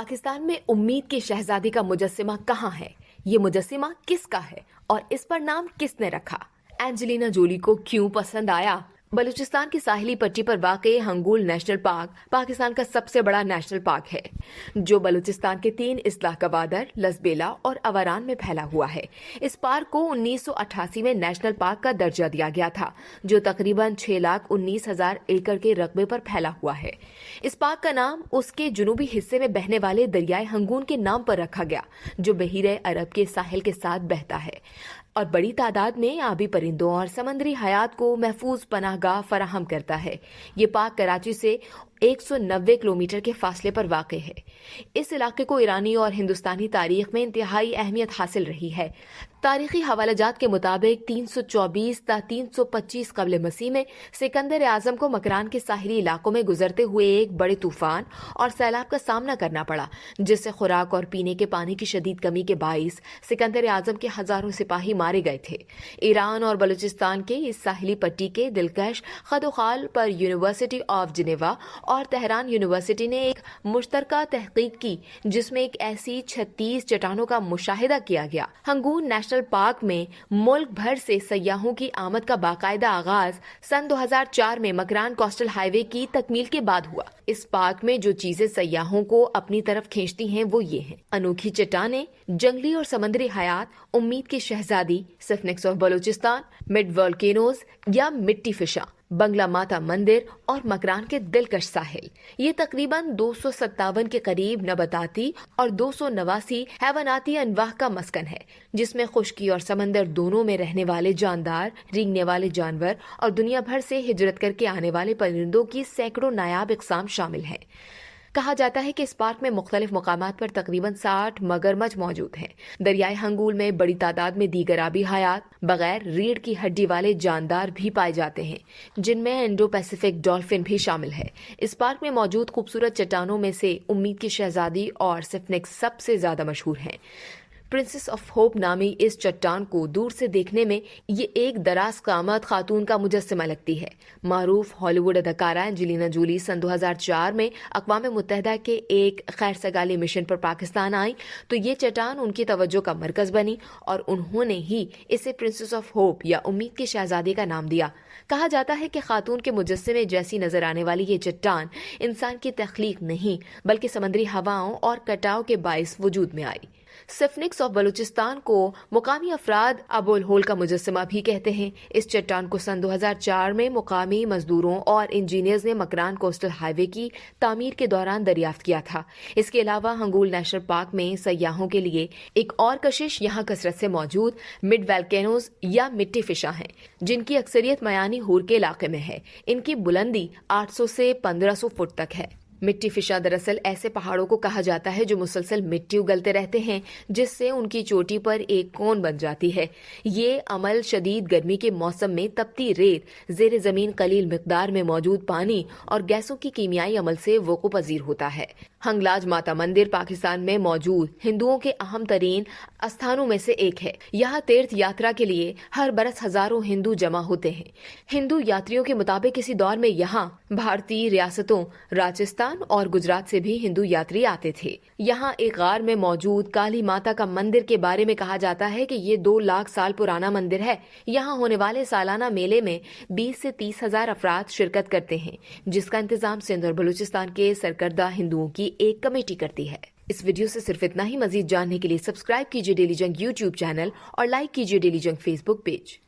पाकिस्तान में उम्मीद की शहजादी का मुजस्सिमा कहाँ है? ये मुजस्सिमा किसका है और इस पर नाम किसने रखा? एंजेलिना जोली को क्यों पसंद आया? बलूचिस्तान की साहिली पट्टी पर वाक़ई हंगूल नेशनल पार्क पाकिस्तान का सबसे बड़ा नेशनल पार्क है, जो बलूचिस्तान के 3 अजला गवादर, लसबेला और अवारान में फैला हुआ है। इस पार्क को 1988 में नेशनल पार्क का दर्जा दिया गया था, जो तकरीबन 6,19,000 एकड़ के रकबे पर फैला हुआ है। इस पार्क का नाम उसके जुनूबी हिस्से में बहने वाले दरियाए हंगून के नाम पर रखा गया, जो बहीरे अरब के साहिल के साथ बहता है और बड़ी तादाद में आबी परिंदों और समंदरी हयात को महफूज पनाहगाह फराहम करता है। ये पार्क कराची से 190 किलोमीटर के फासले पर वाक़ है। इस इलाके को ईरानी और हिंदुस्तानी तारीख में इंतहाई अहमियत हासिल रही है। तारीखी हवालाजात के मुताबिक 324 ता 325 क़ब्ल मसीह में सिकंदर आजम को मकरान के साहिली इलाकों में गुजरते हुए एक बड़े तूफान और सैलाब का सामना करना पड़ा, जिससे खुराक और पीने के पानी की शदीद कमी के बाइस सिकंदर आजम के हजारों सिपाही मारे गए थे। ईरान और बलूचिस्तान के इस साहिली पट्टी के दिलकश खदोखाल पर यूनिवर्सिटी ऑफ जिनेवा और तेहरान यूनिवर्सिटी ने एक मुश्तरका तहकीक की, जिसमें एक ऐसी 36 चट्टानों का मुशाहिदा किया गया। हंगून नेशनल पार्क में मुल्क भर से सयाहों की आमद का बाकायदा आगाज सन 2004 में मकरान कोस्टल हाईवे की तकमील के बाद हुआ। इस पार्क में जो चीजें सयाहों को अपनी तरफ खींचती हैं वो ये हैं: अनोखी चट्टानें, जंगली और समंदरी हयात, उम्मीद की शहजादी, sphinx of Balochistan, mid volcanoes या मिट्टी फिशा, बंगला माता मंदिर और मकरान के दिलकश साहिल। ये तकरीबन 257 के करीब नबताती और 289 हैवानाती अनवाह का मस्कन है, जिसमें खुश्की और समंदर दोनों में रहने वाले जानदार, रेंगने वाले जानवर और दुनिया भर से हिजरत करके आने वाले परिंदों की सैकड़ों नायाब इकसाम शामिल हैं। कहा जाता है कि इस पार्क में मुख्तलिफ मुकामात पर तकरीबन 60 मगरमच्छ मौजूद हैं। दरियाए हंगूल में बड़ी तादाद में दीगर आबी हयात, बगैर रीढ़ की हड्डी वाले जानदार भी पाए जाते हैं, जिनमें इंडो पैसिफिक डॉल्फिन भी शामिल है। इस पार्क में मौजूद खूबसूरत चट्टानों में से उम्मीद की शहजादी और स्फिंक्स सबसे ज्यादा मशहूर हैं। प्रिंसेस ऑफ होप नामी इस चट्टान को दूर से देखने में ये एक दराज कामत खातून का मुजस्सिमा लगती है। मारूफ हॉलीवुड अदाकारा एंजेलिना जोली सन 2004 में अक़वाम मुत्तहिदा के एक खैर सगाली मिशन पर पाकिस्तान आई तो ये चट्टान उनकी तवज्जो का मरकज बनी और उन्होंने ही इसे प्रिंसेस ऑफ होप या उम्मीद की शहजादी का नाम दिया। कहा जाता है कि खातून के मुजस्सिमे जैसी नजर आने वाली ये चट्टान इंसान की तख्लीक नहीं बल्कि समंदरी हवाओं और कटाव के बाइस वजूद में आई। स्फिंक्स ऑफ बलूचिस्तान को मुकामी अफराद अबुल होल का मुजस्सिमा भी कहते हैं। इस चट्टान को सन 2004 में मुकामी मजदूरों और इंजीनियर्स ने मकरान कोस्टल हाईवे की तामीर के दौरान दरियाफ्त किया था। इसके अलावा हंगूल नेशनल पार्क में सयाहों के लिए एक और कशिश यहाँ कसरत से मौजूद मिड वोल्केनोज या मिट्टी फिशा हैं, जिनकी अक्सरियत मयानी हूर के इलाके में है। इनकी बुलंदी 800 से 1500 फुट तक है। मिट्टी फिशा दरअसल ऐसे पहाड़ों को कहा जाता है जो मुसलसल मिट्टी उगलते रहते हैं, जिससे उनकी चोटी पर एक कोन बन जाती है। ये अमल शदीद गर्मी के मौसम में तपती रेत, जेर जमीन कलील मिकदार में मौजूद पानी और गैसों की कीमियाई अमल से वक़ू पजीर होता है। हंगलाज माता मंदिर पाकिस्तान में मौजूद हिंदुओं के अहम तरीन स्थानों में से एक है। यहाँ तीर्थ यात्रा के लिए हर बरस हजारों हिंदू जमा होते हैं। हिंदू यात्रियों के मुताबिक किसी दौर में यहाँ भारतीय रियासतों राजस्थान और गुजरात से भी हिंदू यात्री आते थे। यहाँ एक गार में मौजूद काली माता का मंदिर के बारे में कहा जाता है कि ये 2 लाख साल पुराना मंदिर है। यहाँ होने वाले सालाना मेले में 20 से 30 हजार अफराद शिरकत करते हैं, जिसका इंतजाम सिंध और बलूचिस्तान के सरकर्दा हिंदुओं की एक कमेटी करती है। इस वीडियो से सिर्फ इतना ही। मजीद जानने के लिए सब्सक्राइब कीजिए डेली जंग यूट्यूब चैनल और लाइक कीजिए डेली जंग फेसबुक पेज।